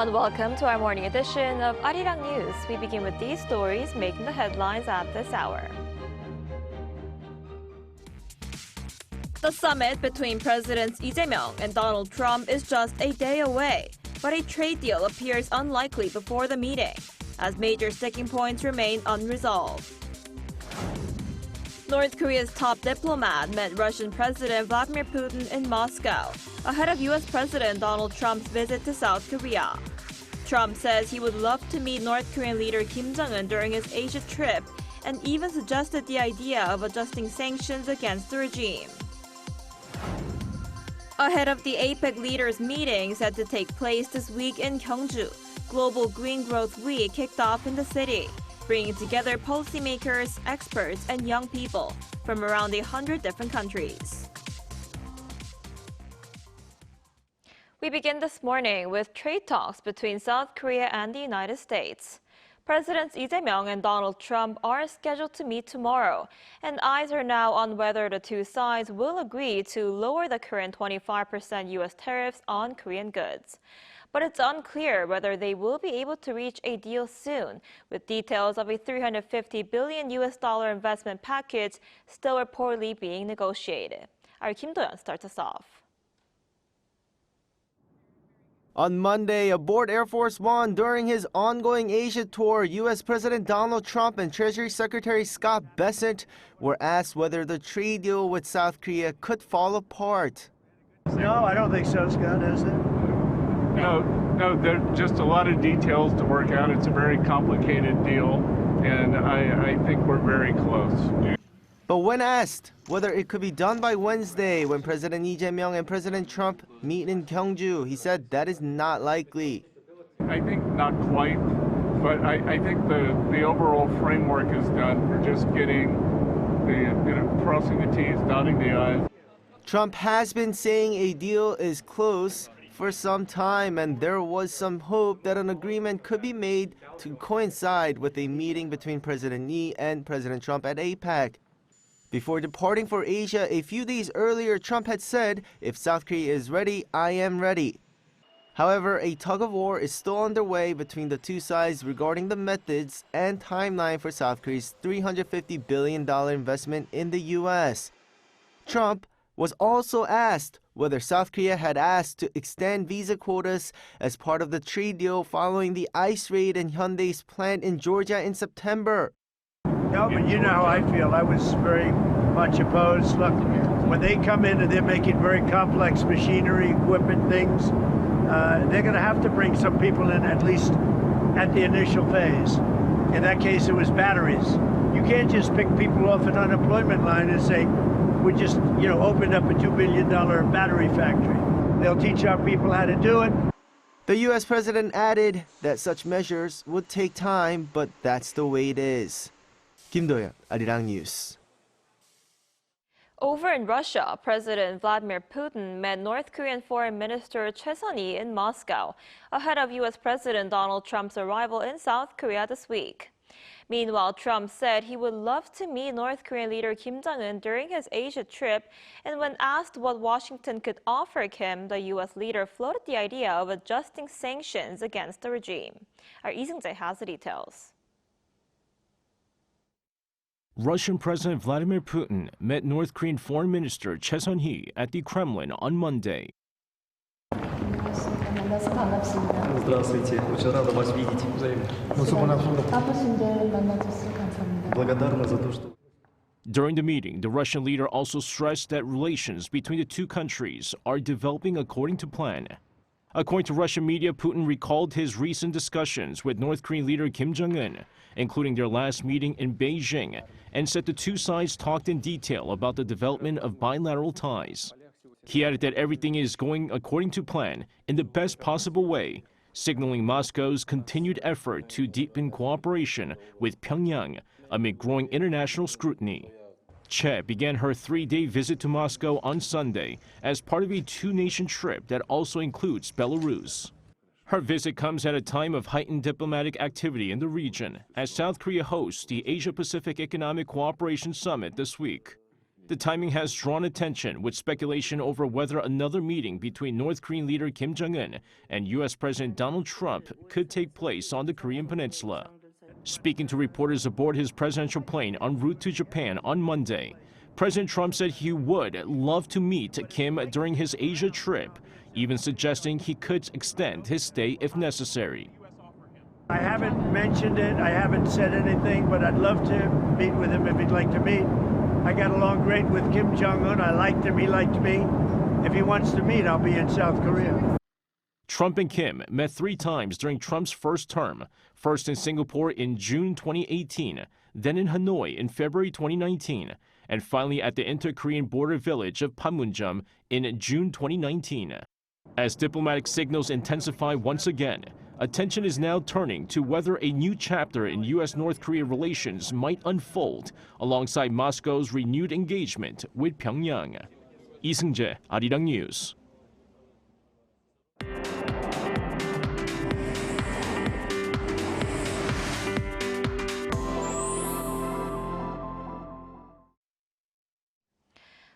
and welcome to our morning edition of Arirang News. We begin with these stories making the headlines at this hour. The summit between Presidents Lee Jae-myung and Donald Trump is just a day away, but a trade deal appears unlikely before the meeting, as major sticking points remain unresolved. North Korea's top diplomat met Russian President Vladimir Putin in Moscow, ahead of U.S. President Donald Trump's visit to South Korea. Trump says he would love to meet North Korean leader Kim Jong-un during his Asia trip, and even suggested the idea of adjusting sanctions against the regime. Ahead of the APEC leaders' meeting set to take place this week in Gyeongju, Global Green Growth Week kicked off in the city, bringing together policymakers, experts, and young people from around 100 different countries. We begin this morning with trade talks between South Korea and the United States. Presidents Lee Jae-myung and Donald Trump are scheduled to meet tomorrow, and eyes are now on whether the two sides will agree to lower the current 25% U.S. tariffs on Korean goods. But it's unclear whether they will be able to reach a deal soon, with details of a $350 billion investment package still reportedly being negotiated. Our Kim Do-yeon starts us off. On Monday, aboard Air Force One during his ongoing Asia tour, U.S. President Donald Trump and Treasury Secretary Scott Bessent were asked whether the trade deal with South Korea could fall apart. No, I don't think so, Scott, is it? No, there are just a lot of details to work out. It's a very complicated deal, and I think we're very close. But when asked whether it could be done by Wednesday when President Lee Jae-myung and President Trump meet in Gyeongju, he said that is not likely. I think not quite, but I think the overall framework is done. We're just getting crossing the T's, dotting the I's. Trump has been saying a deal is close for some time, and there was some hope that an agreement could be made to coincide with a meeting between President Lee and President Trump at APEC. Before departing for Asia a few days earlier, Trump had said, "If South Korea is ready, I am ready." However, a tug-of-war is still underway between the two sides regarding the methods and timeline for South Korea's $350 billion investment in the U.S. Trump was also asked whether South Korea had asked to extend visa quotas as part of the trade deal following the ICE raid in Hyundai's plant in Georgia in September. No, but you know how I feel. I was very much opposed. Look, when they come in and they're making very complex machinery, equipment, things, they're going to have to bring some people in at least at the initial phase. In that case, it was batteries. You can't just pick people off an unemployment line and say, we just, opened up a $2 billion battery factory. They'll teach our people how to do it. The U.S. president added that such measures would take time, but that's the way it is. Kim Do-yeon, Arirang News. Over in Russia, President Vladimir Putin met North Korean Foreign Minister Choi Sun-hee in Moscow, ahead of U.S. President Donald Trump's arrival in South Korea this week. Meanwhile, Trump said he would love to meet North Korean leader Kim Jong-un during his Asia trip, and when asked what Washington could offer Kim, the U.S. leader floated the idea of adjusting sanctions against the regime. Our Lee Seung-jae has the details. Russian President Vladimir Putin met North Korean Foreign Minister Choi Sun-hee at the Kremlin on Monday. Здравствуйте. Очень рада вас видеть. Взаимно. Благодарна за то, что... During the meeting, the Russian leader also stressed that relations between the two countries are developing according to plan. According to Russian media, Putin recalled his recent discussions with North Korean leader Kim Jong-un, including their last meeting in Beijing, and said the two sides talked in detail about the development of bilateral ties. He added that everything is going according to plan in the best possible way, signaling Moscow's continued effort to deepen cooperation with Pyongyang amid growing international scrutiny. Che began her three-day visit to Moscow on Sunday as part of a two-nation trip that also includes Belarus. Her visit comes at a time of heightened diplomatic activity in the region as South Korea hosts the Asia-Pacific Economic Cooperation Summit this week. The timing has drawn attention, with speculation over whether another meeting between North Korean leader Kim Jong-un and U.S. President Donald Trump could take place on the Korean peninsula. Speaking to reporters aboard his presidential plane en route to Japan on Monday, President Trump said he would love to meet Kim during his Asia trip, even suggesting he could extend his stay if necessary. I haven't mentioned it, I haven't said anything, but I'd love to meet with him if he'd like to meet. I got along great with Kim Jong-un. I liked him, he liked me. If he wants to meet, I'll be in South Korea. Trump and Kim met 3 times during Trump's first term, first in Singapore in June 2018, then in Hanoi in February 2019, and finally at the inter-Korean border village of Panmunjom in June 2019. As diplomatic signals intensify once again, attention is now turning to whether a new chapter in U.S.-North Korea relations might unfold alongside Moscow's renewed engagement with Pyongyang. Lee Seung-jae, Arirang News.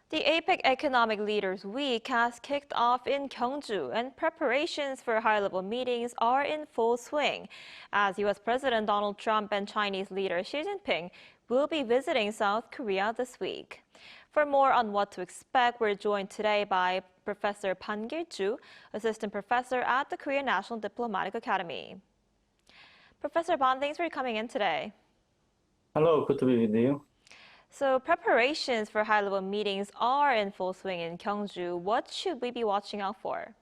The APEC Economic Leaders Week has kicked off in Gyeongju, and preparations for high-level meetings are in full swing, as U.S. President Donald Trump and Chinese leader Xi Jinping will be visiting South Korea this week. For more on what to expect, we're joined today by Professor Pan Gil-ju, Assistant Professor at the Korean National Diplomatic Academy. Professor Pan, thanks for coming in today. Hello, good to be with you. So preparations for high-level meetings are in full swing in Gyeongju. What should we be watching out for?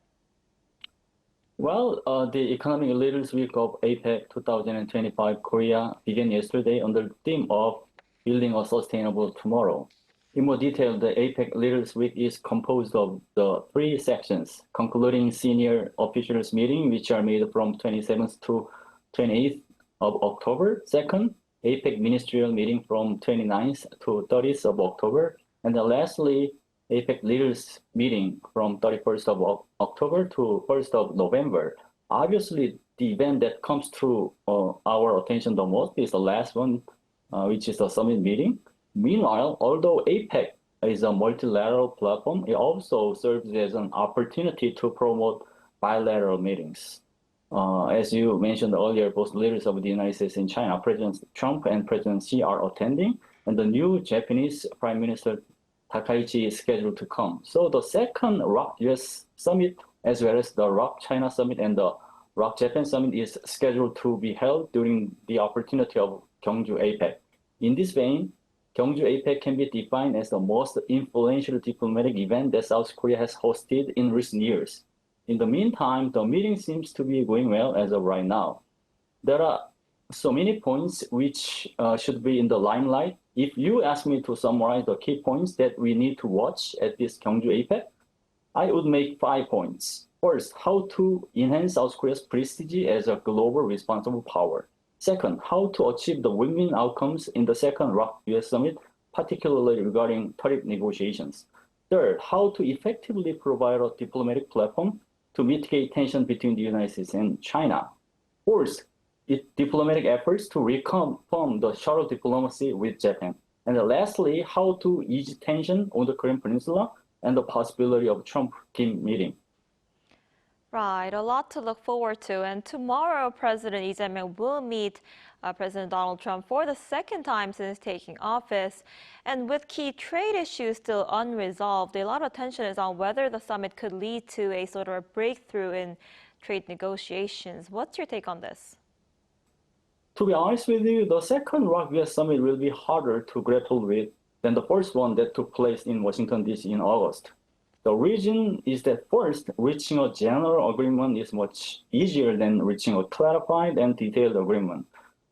Well, the Economic Leaders Week of APEC 2025 Korea began yesterday under the theme of Building a Sustainable Tomorrow. In more detail, the APEC Leaders Week is composed of the 3 sections, concluding senior officials meeting, which are made from 27th to 28th of October. Second, APEC ministerial meeting from 29th to 30th of October. And then lastly, APEC leaders meeting from 31st of October to 1st of November. Obviously, the event that comes to our attention the most is the last one, which is the summit meeting. Meanwhile, although APEC is a multilateral platform, it also serves as an opportunity to promote bilateral meetings. As you mentioned earlier, both leaders of the United States and China, President Trump and President Xi, are attending, and the new Japanese Prime Minister Takaichi is scheduled to come. So the second ROK-US summit, as well as the ROK-China summit and the ROK-Japan summit, is scheduled to be held during the opportunity of Gyeongju APEC. In this vein, Gyeongju APEC can be defined as the most influential diplomatic event that South Korea has hosted in recent years. In the meantime, the meeting seems to be going well as of right now. There are so many points which should be in the limelight. If you ask me to summarize the key points that we need to watch at this Gyeongju APEC, I would make 5 points. First, how to enhance South Korea's prestige as a global responsible power. Second, how to achieve the win-win outcomes in the second ROK-US summit, particularly regarding tariff negotiations. Third, how to effectively provide a diplomatic platform to mitigate tension between the United States and China. Fourth, diplomatic efforts to reconfirm the shadow diplomacy with Japan. And lastly, how to ease tension on the Korean Peninsula and the possibility of Trump-Kim meeting. Right, a lot to look forward to. And tomorrow, President Lee Jae-myung will meet President Donald Trump for the second time since taking office. And with key trade issues still unresolved, a lot of attention is on whether the summit could lead to a sort of a breakthrough in trade negotiations. What's your take on this? To be honest with you, the second ROK-US summit will be harder to grapple with than the first one that took place in Washington, D.C. in August. The reason is that first, reaching a general agreement is much easier than reaching a clarified and detailed agreement.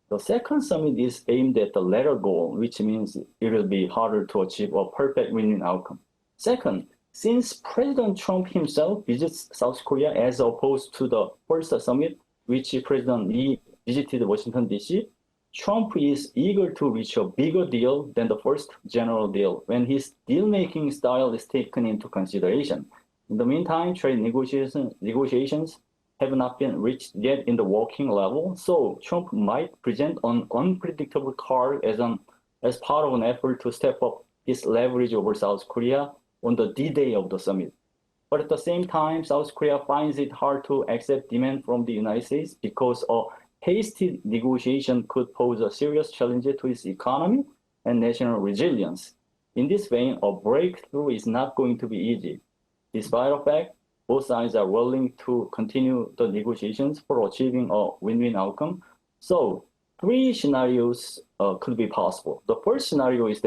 The second summit is aimed at the latter goal, which means it will be harder to achieve a perfect win-win outcome. Second, since President Trump himself visits South Korea as opposed to the first summit, which President Lee visited Washington, D.C., Trump is eager to reach a bigger deal than the first general deal when his deal-making style is taken into consideration. In the meantime, trade negotiations have not been reached yet in the working level, so Trump might present an unpredictable card as part of an effort to step up its leverage over South Korea on the D-Day of the summit. But at the same time, South Korea finds it hard to accept demand from the United States because a hasty negotiation could pose a serious challenge to its economy and national resilience. In this vein, a breakthrough is not going to be easy. Despite the fact both sides are willing to continue the negotiations for achieving a win-win outcome. So 3 scenarios could be possible. The first scenario is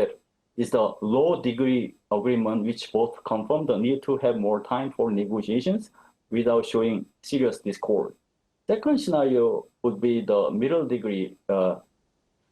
the low degree agreement, which both confirm the need to have more time for negotiations without showing serious discord. Second scenario would be the middle degree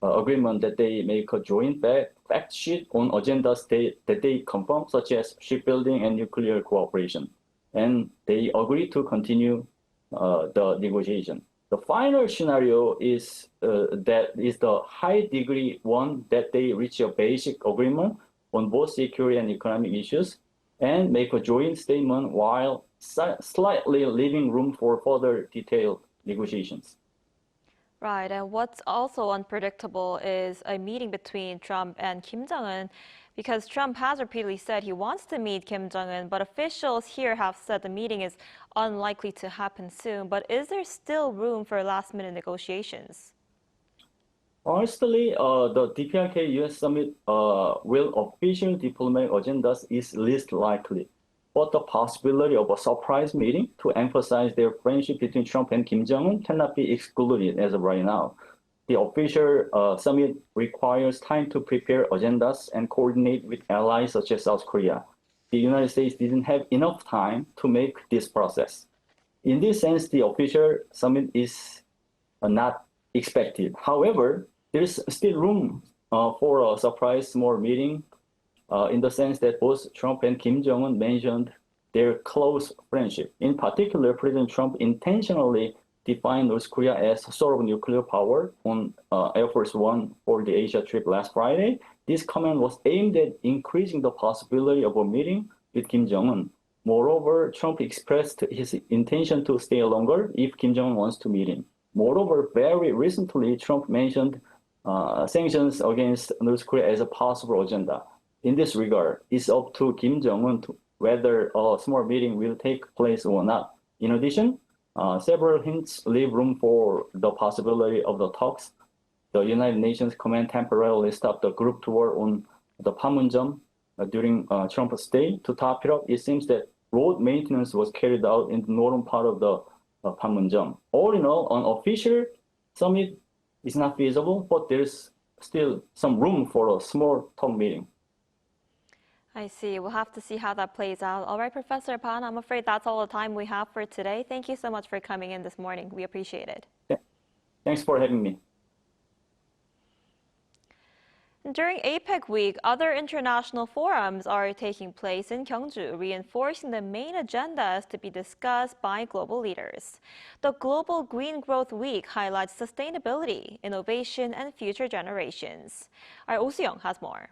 agreement that they make a joint fact sheet on agendas that they confirm, such as shipbuilding and nuclear cooperation. And they agree to continue the negotiation. The final scenario is the high degree one, that they reach a basic agreement on both security and economic issues and make a joint statement while slightly leaving room for further detailed negotiations. Right, and what's also unpredictable is a meeting between Trump and Kim Jong-un, because Trump has repeatedly said he wants to meet Kim Jong-un, but officials here have said the meeting is unlikely to happen soon. But is there still room for last-minute negotiations? Honestly, the DPRK-US summit will official diplomatic agendas is least likely, but the possibility of a surprise meeting to emphasize their friendship between Trump and Kim Jong-un cannot be excluded as of right now. The official summit requires time to prepare agendas and coordinate with allies such as South Korea. The United States didn't have enough time to make this process. In this sense, the official summit is not expected. However, there is still room for a surprise small meeting in the sense that both Trump and Kim Jong-un mentioned their close friendship. In particular, President Trump intentionally defined North Korea as a sort of nuclear power on Air Force One for the Asia trip last Friday. This comment was aimed at increasing the possibility of a meeting with Kim Jong-un. Moreover, Trump expressed his intention to stay longer if Kim Jong-un wants to meet him. Moreover, very recently, Trump mentioned sanctions against North Korea as a possible agenda. In this regard, it's up to Kim Jong-un whether a small meeting will take place or not. In addition, several hints leave room for the possibility of the talks. The United Nations Command temporarily stopped the group tour on the Panmunjom during Trump's stay. To top it up, it seems that road maintenance was carried out in the northern part of the Panmunjom. All in all, an official summit is not feasible, but there's still some room for a small talk meeting. I see. We'll have to see how that plays out. All right, Professor Pan, I'm afraid that's all the time we have for today. Thank you so much for coming in this morning. We appreciate it. Yeah. Thanks for having me. During APEC week, other international forums are taking place in Gyeongju, reinforcing the main agendas to be discussed by global leaders. The Global Green Growth Week highlights sustainability, innovation, and future generations. Our Oh Soo-young has more.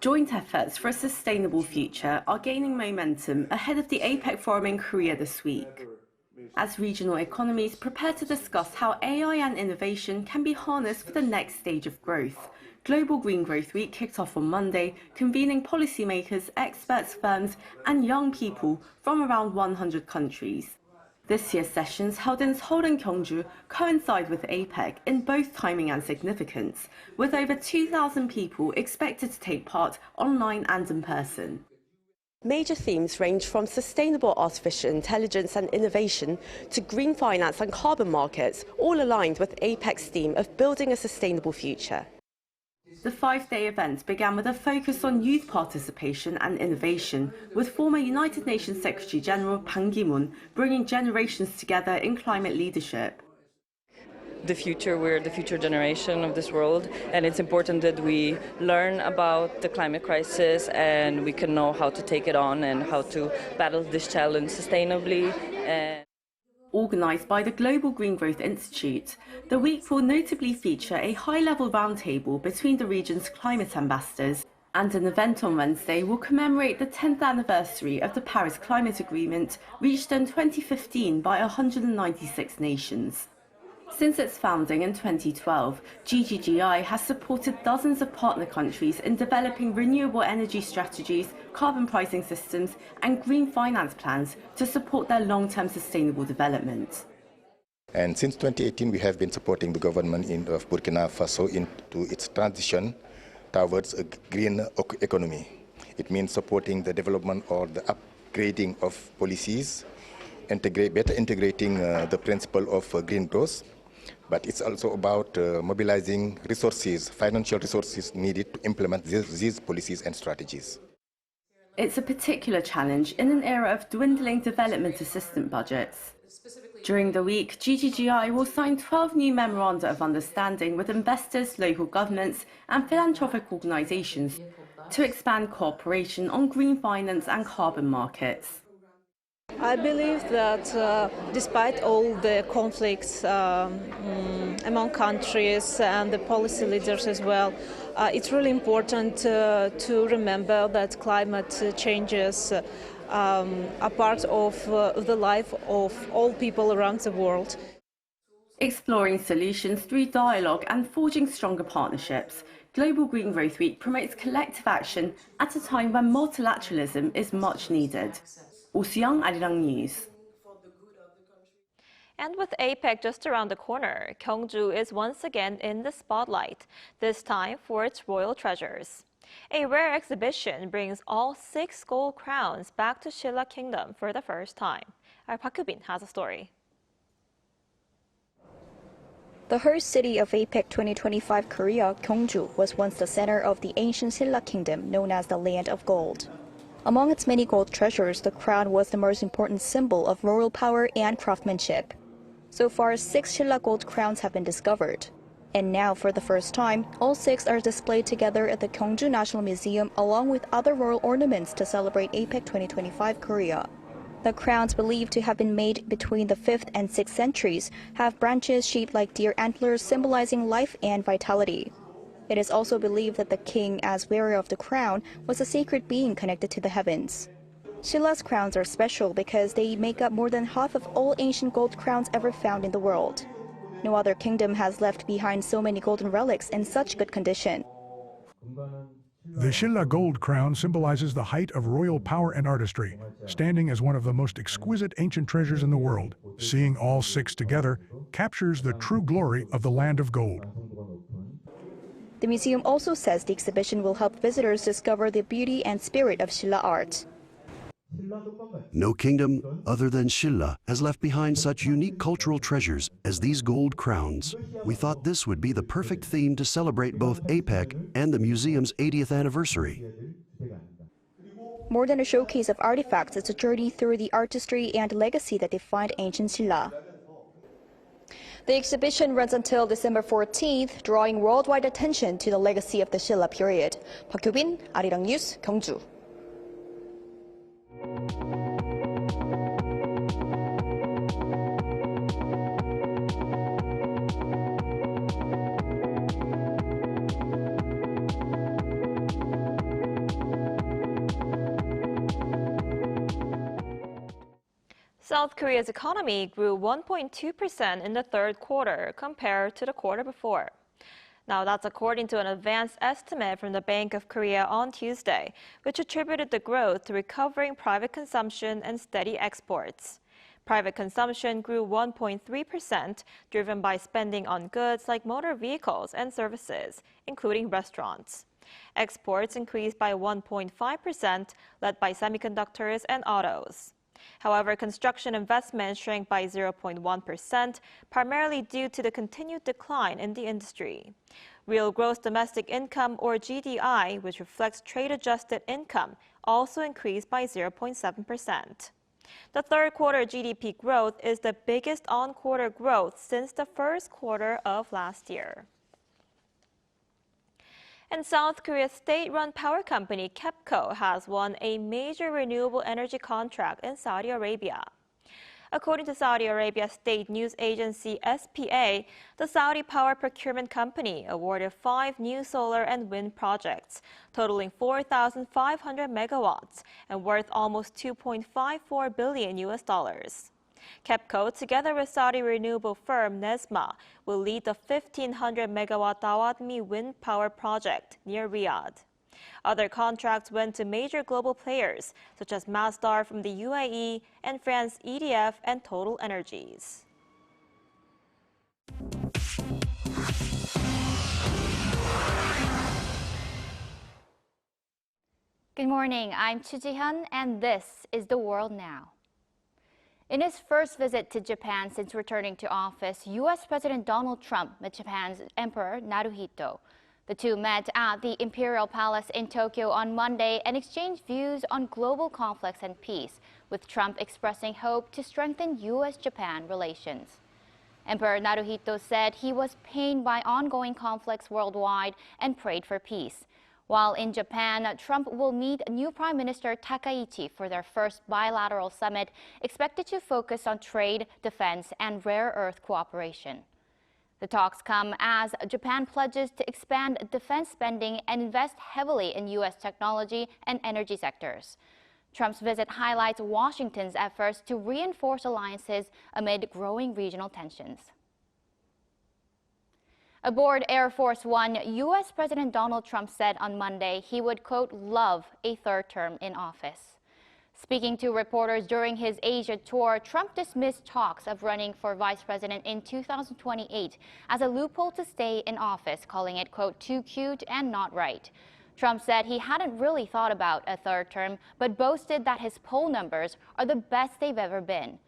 Joint efforts for a sustainable future are gaining momentum ahead of the APEC forum in Korea this week, as regional economies prepare to discuss how AI and innovation can be harnessed for the next stage of growth. Global Green Growth Week kicked off on Monday, convening policymakers, experts, firms, and young people from around 100 countries. This year's sessions, held in Seoul and Gyeongju, coincide with APEC in both timing and significance, with over 2,000 people expected to take part online and in person. Major themes range from sustainable artificial intelligence and innovation to green finance and carbon markets, all aligned with APEC's theme of building a sustainable future. The 5-day event began with a focus on youth participation and innovation, with former United Nations Secretary General Ban Ki-moon bringing generations together in climate leadership. We're the future generation of this world, and it's important that we learn about the climate crisis and we can know how to take it on and how to battle this challenge sustainably. Organised by the Global Green Growth Institute, the week will notably feature a high-level roundtable between the region's climate ambassadors, and an event on Wednesday will commemorate the 10th anniversary of the Paris Climate Agreement reached in 2015 by 196 nations. Since its founding in 2012, GGGI has supported dozens of partner countries in developing renewable energy strategies, carbon pricing systems, and green finance plans to support their long-term sustainable development. And since 2018, we have been supporting the government of Burkina Faso into its transition towards a green economy. It means supporting the development or the upgrading of policies, better integrating the principle of green growth. But it's also about mobilizing resources, financial resources needed to implement these policies and strategies. It's a particular challenge in an era of dwindling development assistance budgets. During the week, GGGI will sign 12 new memoranda of understanding with investors, local governments, and philanthropic organizations to expand cooperation on green finance and carbon markets. I believe that despite all the conflicts among countries and the policy leaders as well, it's really important to remember that climate changes are part of the life of all people around the world. Exploring solutions through dialogue and forging stronger partnerships, Global Green Growth Week promotes collective action at a time when multilateralism is much needed. Oseong, Arirang News. And with APEC just around the corner, Gyeongju is once again in the spotlight, this time for its royal treasures. A rare exhibition brings all 6 gold crowns back to Silla Kingdom for the first time. Our Park Hyubin has a story. The host city of APEC 2025 Korea, Gyeongju, was once the center of the ancient Silla Kingdom known as the Land of Gold. Among its many gold treasures, the crown was the most important symbol of royal power and craftsmanship. So far, 6 Silla gold crowns have been discovered. And now, for the first time, all 6 are displayed together at the Gyeongju National Museum along with other royal ornaments to celebrate APEC 2025 Korea. The crowns, believed to have been made between the 5th and 6th centuries, have branches shaped like deer antlers symbolizing life and vitality. It is also believed that the king, as wearer of the crown, was a sacred being connected to the heavens. Silla's crowns are special because they make up more than half of all ancient gold crowns ever found in the world. No other kingdom has left behind so many golden relics in such good condition. The Silla gold crown symbolizes the height of royal power and artistry, standing as one of the most exquisite ancient treasures in the world. Seeing all 6 together captures the true glory of the Land of Gold. The museum also says the exhibition will help visitors discover the beauty and spirit of Silla art. No kingdom other than Silla has left behind such unique cultural treasures as these gold crowns. We thought this would be the perfect theme to celebrate both APEC and the museum's 80th anniversary. More than a showcase of artifacts, it's a journey through the artistry and legacy that defined ancient Silla. The exhibition runs until December 14th, drawing worldwide attention to the legacy of the Silla period. Park Hyubin, Arirang News, Gyeongju. South Korea's economy grew 1.2% in the third quarter compared to the quarter before. Now, that's according to an advanced estimate from the Bank of Korea on Tuesday, which attributed the growth to recovering private consumption and steady exports. Private consumption grew 1.3%, driven by spending on goods like motor vehicles and services, including restaurants. Exports increased by 1.5%, led by semiconductors and autos. However, construction investment shrank by 0.1%, primarily due to the continued decline in the industry. Real gross domestic income, or GDI, which reflects trade-adjusted income, also increased by 0.7%. The third quarter GDP growth is the biggest on-quarter growth since the first quarter of last year. And South Korea's state-run power company KEPCO has won a major renewable energy contract in Saudi Arabia. According to Saudi Arabia's state news agency SPA, the Saudi Power Procurement Company awarded 5 new solar and wind projects, totaling 4,500 megawatts and worth almost $2.54 billion. KEPCO, together with Saudi renewable firm Nesma, will lead the 1,500-megawatt Dawatmi wind power project near Riyadh. Other contracts went to major global players, such as Masdar from the UAE and France EDF and Total Energies. Good morning, I'm Chu Ji-hyun, and this is The World Now. In his first visit to Japan since returning to office, U.S. President Donald Trump met Japan's Emperor Naruhito. The two met at the Imperial Palace in Tokyo on Monday and exchanged views on global conflicts and peace, with Trump expressing hope to strengthen U.S.-Japan relations. Emperor Naruhito said he was pained by ongoing conflicts worldwide and prayed for peace. While in Japan, Trump will meet new Prime Minister Takaichi for their first bilateral summit, expected to focus on trade, defense, and rare earth cooperation. The talks come as Japan pledges to expand defense spending and invest heavily in U.S. technology and energy sectors. Trump's visit highlights Washington's efforts to reinforce alliances amid growing regional tensions. Aboard Air Force One, U.S. President Donald Trump said on Monday he would, quote, love a third term in office. Speaking to reporters during his Asia tour, Trump dismissed talks of running for vice president in 2028 as a loophole to stay in office, calling it, quote, too cute and not right. Trump said he hadn't really thought about a third term, but boasted that his poll numbers are the best they've ever been.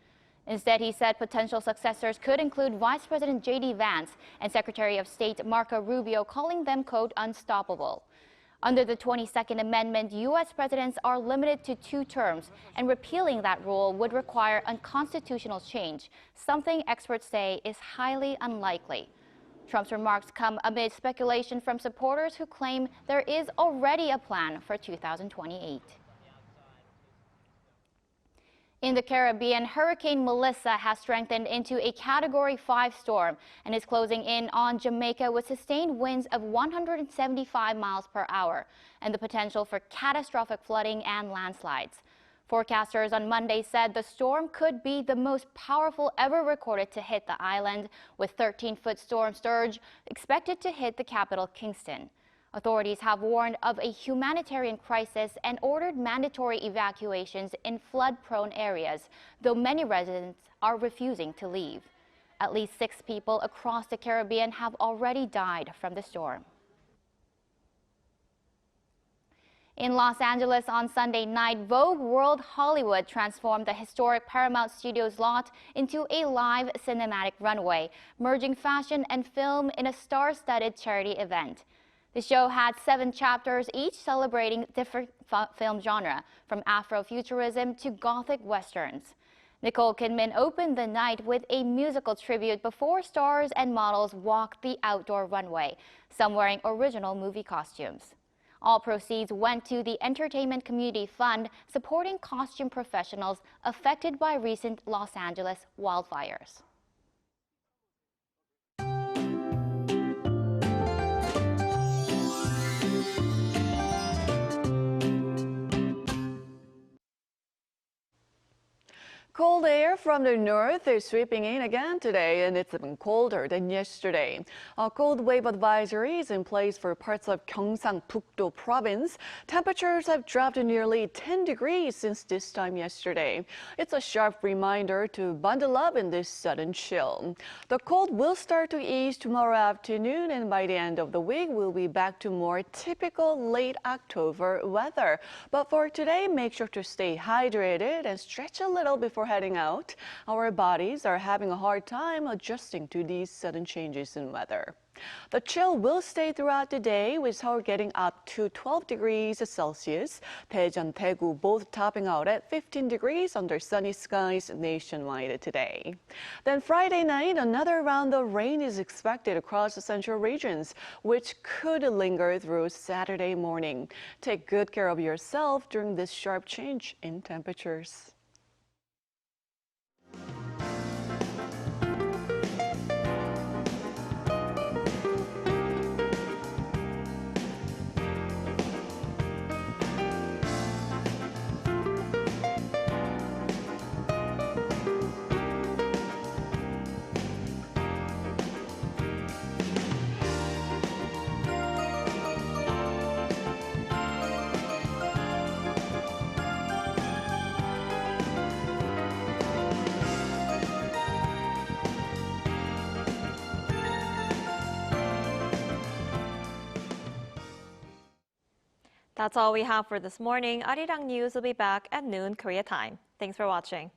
Instead, he said potential successors could include Vice President J.D. Vance and Secretary of State Marco Rubio, calling them, quote, unstoppable. Under the 22nd Amendment, U.S. presidents are limited to 2 terms, and repealing that rule would require unconstitutional change, something experts say is highly unlikely. Trump's remarks come amid speculation from supporters who claim there is already a plan for 2028. In the Caribbean, Hurricane Melissa has strengthened into a Category 5 storm and is closing in on Jamaica with sustained winds of 175 miles per hour and the potential for catastrophic flooding and landslides. Forecasters on Monday said the storm could be the most powerful ever recorded to hit the island, with 13-foot storm surge expected to hit the capital, Kingston. Authorities have warned of a humanitarian crisis and ordered mandatory evacuations in flood-prone areas, though many residents are refusing to leave. At least 6 people across the Caribbean have already died from the storm. In Los Angeles on Sunday night, Vogue World Hollywood transformed the historic Paramount Studios lot into a live cinematic runway, merging fashion and film in a star-studded charity event. The show had 7 chapters, each celebrating different film genre, from Afrofuturism to Gothic westerns. Nicole Kidman opened the night with a musical tribute before stars and models walked the outdoor runway, some wearing original movie costumes. All proceeds went to the Entertainment Community Fund, supporting costume professionals affected by recent Los Angeles wildfires. Cold air from the north is sweeping in again today, and it's even colder than yesterday. A cold wave advisory is in place for parts of Gyeongsangbuk-do province. Temperatures have dropped to nearly 10 degrees since this time yesterday. It's a sharp reminder to bundle up in this sudden chill. The cold will start to ease tomorrow afternoon, and by the end of the week, we'll be back to more typical late October weather. But for today, make sure to stay hydrated and stretch a little before heading out. Our bodies are having a hard time adjusting to these sudden changes in weather. The chill will stay throughout the day, with Seoul getting up to 12 degrees Celsius, Daejeon, Daegu both topping out at 15 degrees under sunny skies nationwide today. Then Friday night, another round of rain is expected across the central regions, which could linger through Saturday morning. Take good care of yourself during this sharp change in temperatures. That's all we have for this morning. Arirang News will be back at noon Korea time. Thanks for watching.